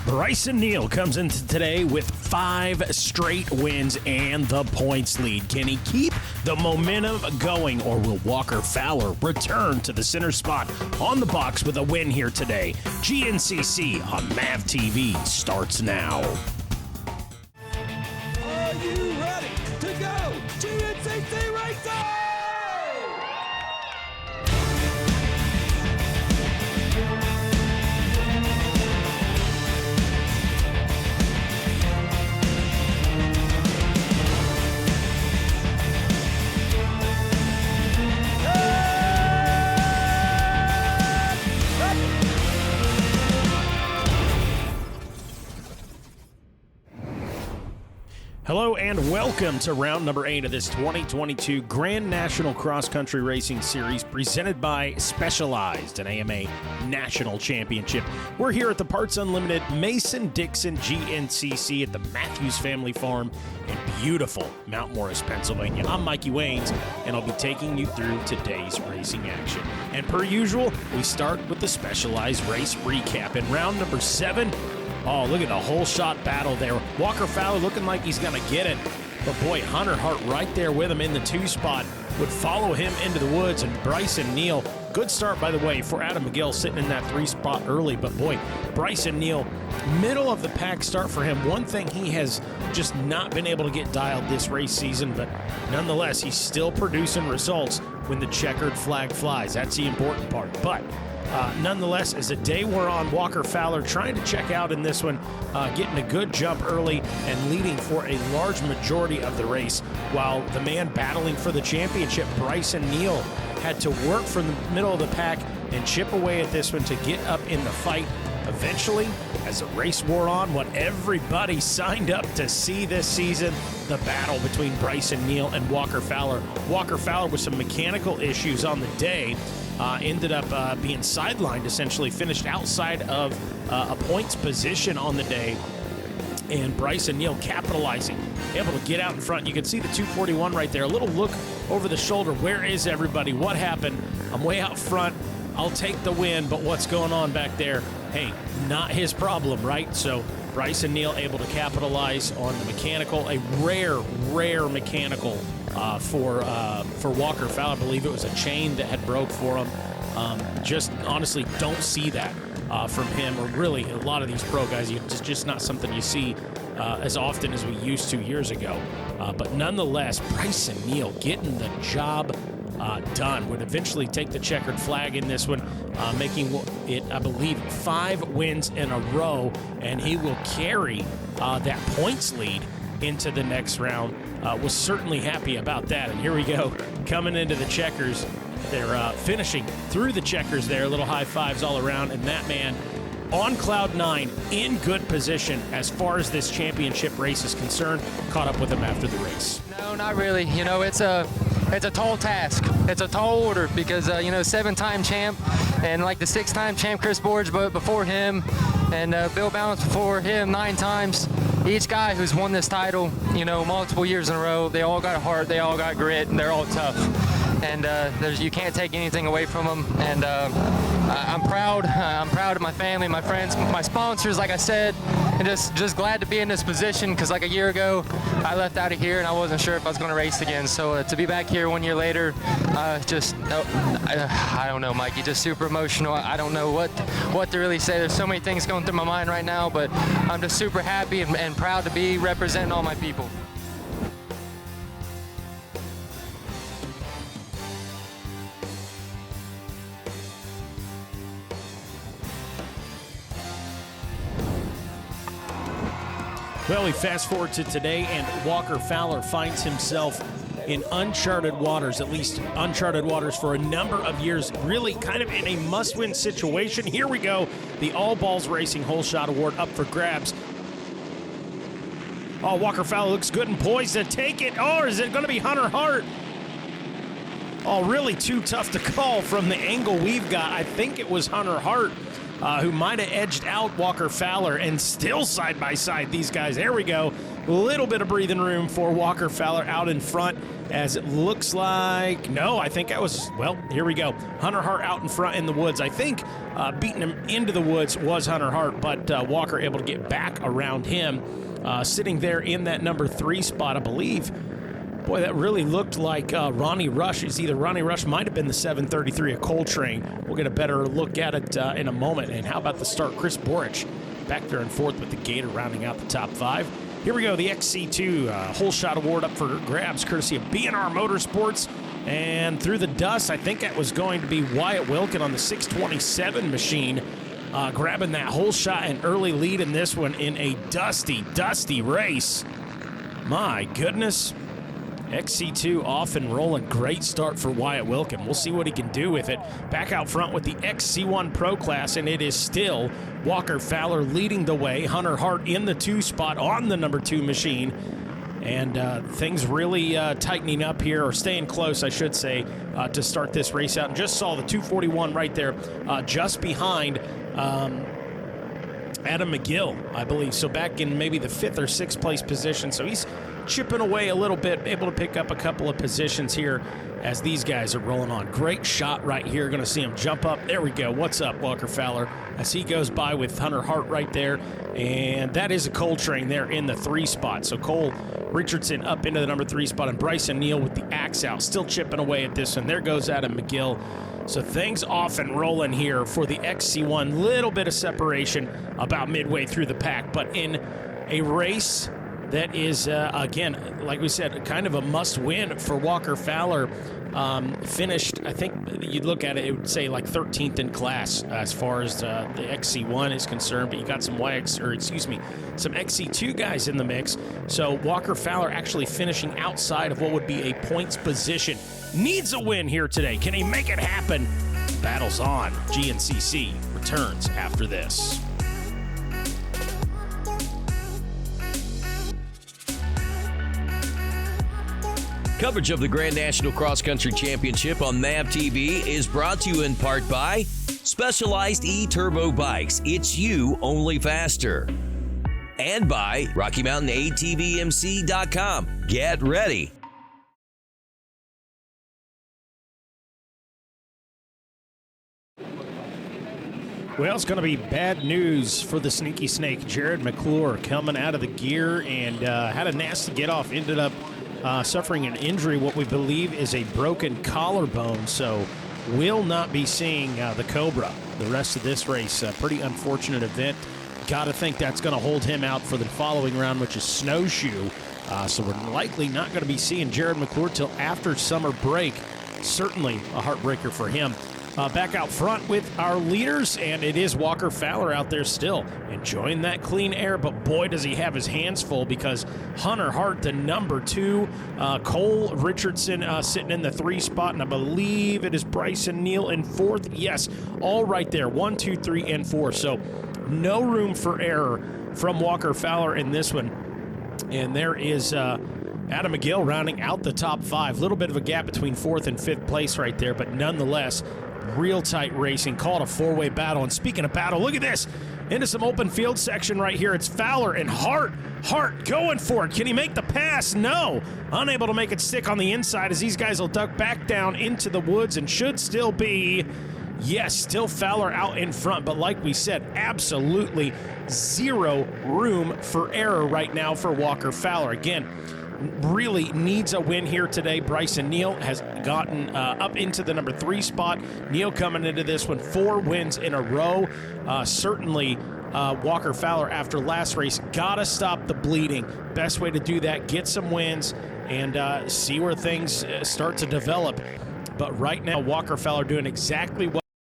Bryson Neal comes into today with 5 straight wins and the points lead. Can he keep the momentum going, or will Walker Fowler return to the center spot on the box with a win here today? GNCC on MAV TV starts now. Are you ready to go? GNCC Racing! Hello and welcome to round number 8 of this 2022 Grand National Cross Country Racing Series presented by Specialized, an AMA National Championship. We're here at the Parts Unlimited Mason-Dixon GNCC at the Matthews Family Farm in beautiful Mount Morris, Pennsylvania. I'm Mikey Waynes, and I'll be taking you through today's racing action. And per usual, we start with the Specialized race recap. In round number 7, oh, look at the whole shot battle there. Walker Fowler looking like he's going to get it. But boy, Hunter Hart right there with him in the 2 spot would follow him into the woods. And Bryson Neal, good start, by the way, for Adam McGill sitting in that 3 spot early. But boy, Bryson Neal, middle of the pack start for him. One thing he has just not been able to get dialed this race season, but nonetheless, he's still producing results when the checkered flag flies. That's the important part. But nonetheless, as the day wore on, Walker Fowler trying to check out in this one, getting a good jump early and leading for a large majority of the race, while the man battling for the championship, Bryson Neal, had to work from the middle of the pack and chip away at this one to get up in the fight. Eventually, as the race wore on, what everybody signed up to see this season, the battle between Bryson Neal and Walker Fowler. Walker Fowler with some mechanical issues on the day, ended up being sidelined, essentially finished outside of a points position on the day, and Bryson Neal capitalizing, able to get out in front. You can see the 241 right there, a little look over the shoulder. Where is everybody? What happened? I'm way out front. I'll take the win, but what's going on back there? Hey, not his problem, right? So Bryson Neal able to capitalize on the mechanical, a rare mechanical for Walker Fowler. I believe it was a chain that had broke for him. Just honestly don't see that from him, or really a lot of these pro guys. It's just not something you see as often as we used to years ago. But nonetheless, Bryson Neal getting the job done. Would eventually take the checkered flag in this one, making it, I believe, 5 wins in a row, and he will carry that points lead into the next round. Was certainly happy about that. And here we go, coming into the checkers. They're finishing through the checkers there, little high fives all around, and that man on cloud 9, in good position as far as this championship race is concerned. Caught up with him after the race. No, not really. You know, it's a tall task. It's a tall order because, 7-time champ and like the 6-time champ Chris Borge before him, and Bill Balance before him 9 times. Each guy who's won this title, multiple years in a row, they all got heart, they all got grit, and they're all tough. And you can't take anything away from them. And I'm proud. I'm proud of my family, my friends, my sponsors, like I said, and just glad to be in this position, because like a year ago, I left out of here and I wasn't sure if I was going to race again. So to be back here 1 year later, I don't know, Mikey, just super emotional. I don't know what to really say. There's so many things going through my mind right now, but I'm just super happy and proud to be representing all my people. Well, we fast forward to today, and Walker Fowler finds himself in uncharted waters, at least uncharted waters for a number of years, really kind of in a must-win situation. Here we go, the All Balls Racing Whole Shot Award up for grabs. Oh, Walker Fowler looks good and poised to take it. Oh, is it going to be Hunter Hart? really too tough to call from the angle we've got. I think it was Hunter Hart who might have edged out Walker Fowler, and still side by side these guys. There we go. A little bit of breathing room for Walker Fowler out in front, as it looks like, no, I think that was, well, here we go. Hunter Hart out in front in the woods. I think beating him into the woods was Hunter Hart, but Walker able to get back around him. Sitting there in that number 3 spot, I believe. Boy, that really looked like Ronnie Rush. It's either Ronnie Rush, might have been the 733 of Coltrane. We'll get a better look at it in a moment. And how about the start? Chris Borich back there and forth with the Gator rounding out the top 5. Here we go, the XC2 Whole Shot Award up for grabs, courtesy of BNR Motorsports. And through the dust, I think that was going to be Wyatt Wilkin on the 627 machine, grabbing that whole shot and early lead in this one in a dusty race. My goodness. XC2 off and rolling. Great start for Wyatt Wilkin. We'll see what he can do with it. Back out front with the XC1 Pro Class, and it is still Walker Fowler leading the way. Hunter Hart in the 2 spot on the number 2 machine. And things really tightening up here, or staying close, I should say, to start this race out. And just saw the 241 right there, just behind Adam McGill, I believe. So back in maybe the 5th or 6th place position. So he's chipping away a little bit, able to pick up a couple of positions here as these guys are rolling on. Great shot right here. Going to see him jump up. There we go. What's up, Walker Fowler? As he goes by with Hunter Hart right there. And that is a Coltrane there in the 3 spot. So Cole Richardson up into the number 3 spot, and Bryson Neal with the axe out, still chipping away at this one. There goes Adam McGill. So things off and rolling here for the XC1. Little bit of separation about midway through the pack, but in a race that is, again, like we said, kind of a must-win for Walker Fowler. Finished, I think you'd look at it, it would say like 13th in class as far as the XC1 is concerned, but you got some some XC2 guys in the mix. So Walker Fowler actually finishing outside of what would be a points position. Needs a win here today. Can he make it happen? Battle's on. GNCC returns after this. Coverage of the Grand National Cross Country Championship on MAV TV is brought to you in part by Specialized E-Turbo Bikes. It's you, only faster. And by Rocky Mountain ATVMC.com. Get ready. Well, it's going to be bad news for the Sneaky Snake. Jared McClure coming out of the gear and had a nasty get-off. Ended up suffering an injury, what we believe is a broken collarbone, so will not be seeing the Cobra the rest of this race. A pretty unfortunate event. Got to think that's going to hold him out for the following round, which is Snowshoe. So we're likely not going to be seeing Jared McClure till after summer break. Certainly a heartbreaker for him. Back out front with our leaders, and it is Walker Fowler out there still enjoying that clean air, but boy, does he have his hands full, because Hunter Hart, the number 2, Cole Richardson sitting in the 3 spot, and I believe it is Bryson Neal in 4th. Yes, all right there, 1, 2, 3, and 4. So no room for error from Walker Fowler in this one. And there is Adam McGill rounding out the top 5. Little bit of a gap between 4th and 5th place right there, but nonetheless, real tight racing. Called a 4-way battle. And speaking of battle, look at this. Into some open field section right here. It's Fowler and Hart. Hart going for it. Can he make the pass? No. Unable to make it stick on the inside, as these guys will duck back down into the woods and should still be, yes, still Fowler out in front. But like we said, absolutely zero room for error right now for Walker Fowler. Again, really needs a win here today. Bryson Neal has gotten up into the number 3 spot. Neal coming into this one 4 wins in a row. Certainly Walker Fowler, after last race, gotta stop the bleeding. Best way to do that, get some wins and see where things start to develop. But right now, Walker Fowler doing exactly what